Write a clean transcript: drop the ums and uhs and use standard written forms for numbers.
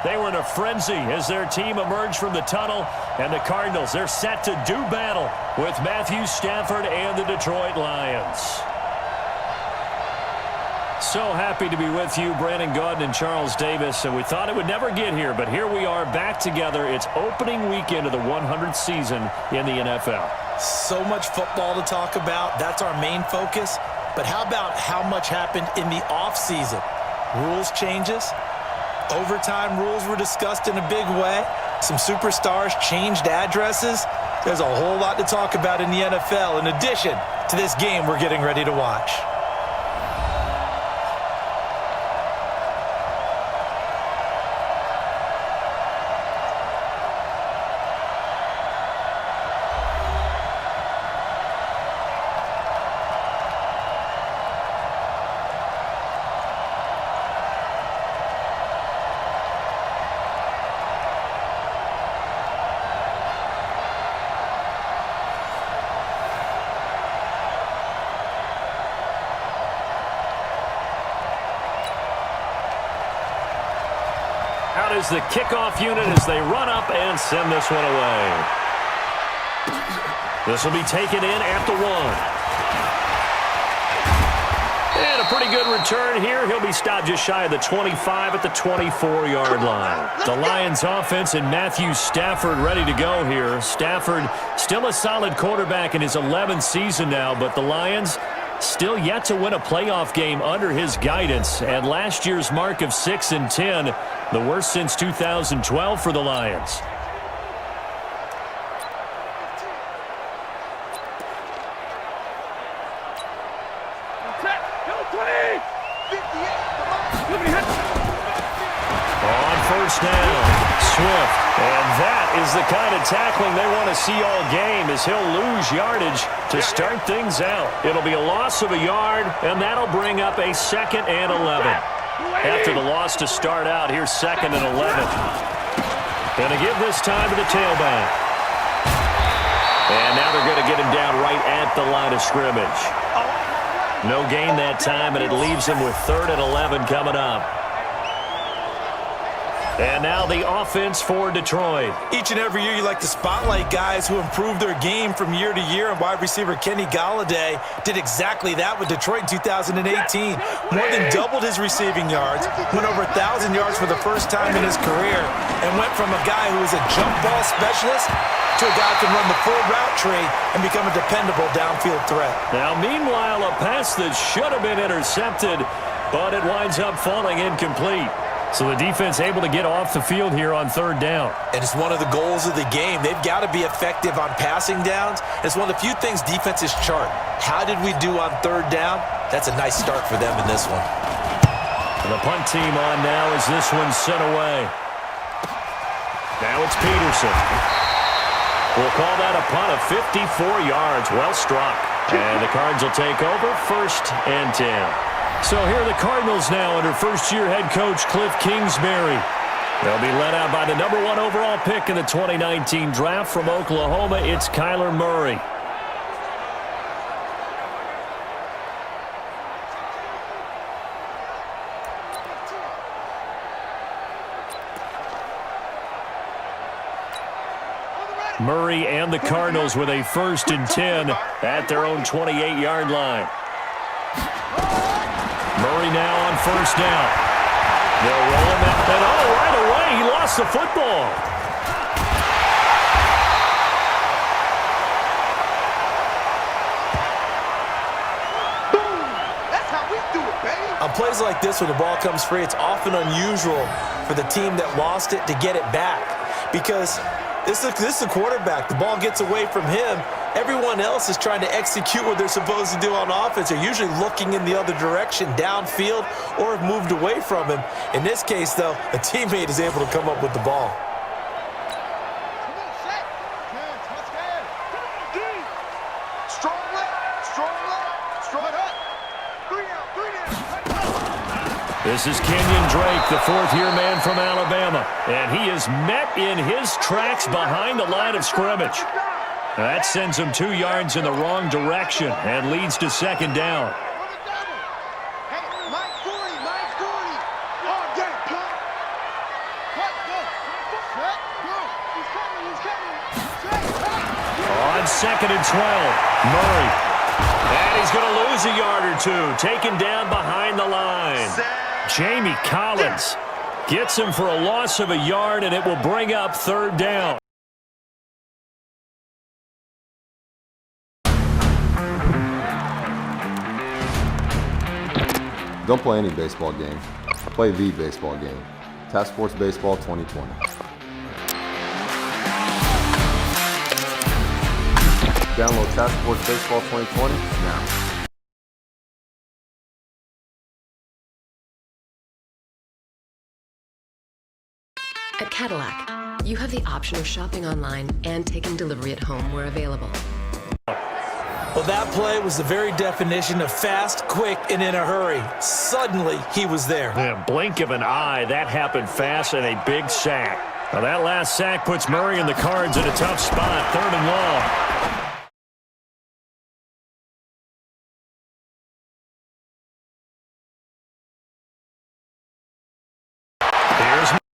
They were in a frenzy as their team emerged from the tunnel, and the Cardinals, they're set to do battle with Matthew Stafford and the Detroit Lions. So happy to be with you, Brandon Gaudin and Charles Davis, and we thought it would never get here, but here we are back together. It's opening weekend of the 100th season in the NFL. So much football to talk about. That's our main focus. But how about how much happened in the offseason? Rules changes. Overtime rules were discussed in a big way. Some superstars changed addresses. There's a whole lot to talk about in the NFL in addition to this game we're getting ready to watch. Out is the kickoff unit as they run up and send this one away. This will be taken in at the 1. And a pretty good return here. He'll be stopped just shy of the 25 at the 24-yard line. The Lions offense and Matthew Stafford ready to go here. Stafford still a solid quarterback in his 11th season now, but the Lions still yet to win a playoff game under his guidance. And last year's mark of 6-10, the worst since 2012 for the Lions. On first down, Swift. And that is the kind of tackling they want to see all game, as he'll lose yardage to start things out. It'll be a loss of a yard, and that'll bring up a 2nd and 11. After the loss to start out, here's 2nd and 11. Going to give this time to the tailback. And now they're going to get him down right at the line of scrimmage. No gain that time, and it leaves him with 3rd and 11 coming up. And now the offense for Detroit. Each and every year you like to spotlight guys who improve their game from year to year, and wide receiver Kenny Golladay did exactly that with Detroit in 2018. More than doubled his receiving yards, went over 1,000 yards for the first time in his career, and went from a guy who was a jump ball specialist to a guy who can run the full route tree and become a dependable downfield threat. Now, meanwhile, a pass that should have been intercepted, but it winds up falling incomplete. So the defense able to get off the field here on 3rd down. And it's one of the goals of the game. They've got to be effective on passing downs. It's one of the few things defenses chart. How did we do on 3rd down? That's a nice start for them in this one. And the punt team on now as this one's sent away. Now it's Peterson. We'll call that a punt of 54 yards. Well struck. And the Cards will take over 1st and 10. So here are the Cardinals now under first-year head coach Cliff Kingsbury. They'll be led out by the number 1 overall pick in the 2019 draft from Oklahoma. It's Kyler Murray. Murray and the Cardinals with a 1st and 10 at their own 28-yard line. Murray now on 1st down. They'll roll him out. And right away, he lost the football. Boom! That's how we do it, baby. On plays like this, when the ball comes free, it's often unusual for the team that lost it to get it back. Because this is a quarterback. The ball gets away from him. Everyone else is trying to execute what they're supposed to do on offense. They're usually looking in the other direction, downfield, or have moved away from him. In this case, though, a teammate is able to come up with the ball. This is Kenyon Drake, the 4th-year man from Alabama, and he is met in his tracks behind the line of scrimmage. That sends him 2 yards in the wrong direction and leads to 2nd down. On 2nd and 12, Murray. And he's going to lose a yard or two, taken down behind the line. Jamie Collins gets him for a loss of a yard, and it will bring up 3rd down. Don't play any baseball game. Play the baseball game. Task Force Baseball 2020. Download Task Force Baseball 2020 now. At Cadillac, you have the option of shopping online and taking delivery at home where available. Well, that play was the very definition of fast, quick, and in a hurry. Suddenly, he was there. Yeah, blink of an eye, that happened fast, and a big sack. Now that last sack puts Murray and the Cards in a tough spot, 3rd and long.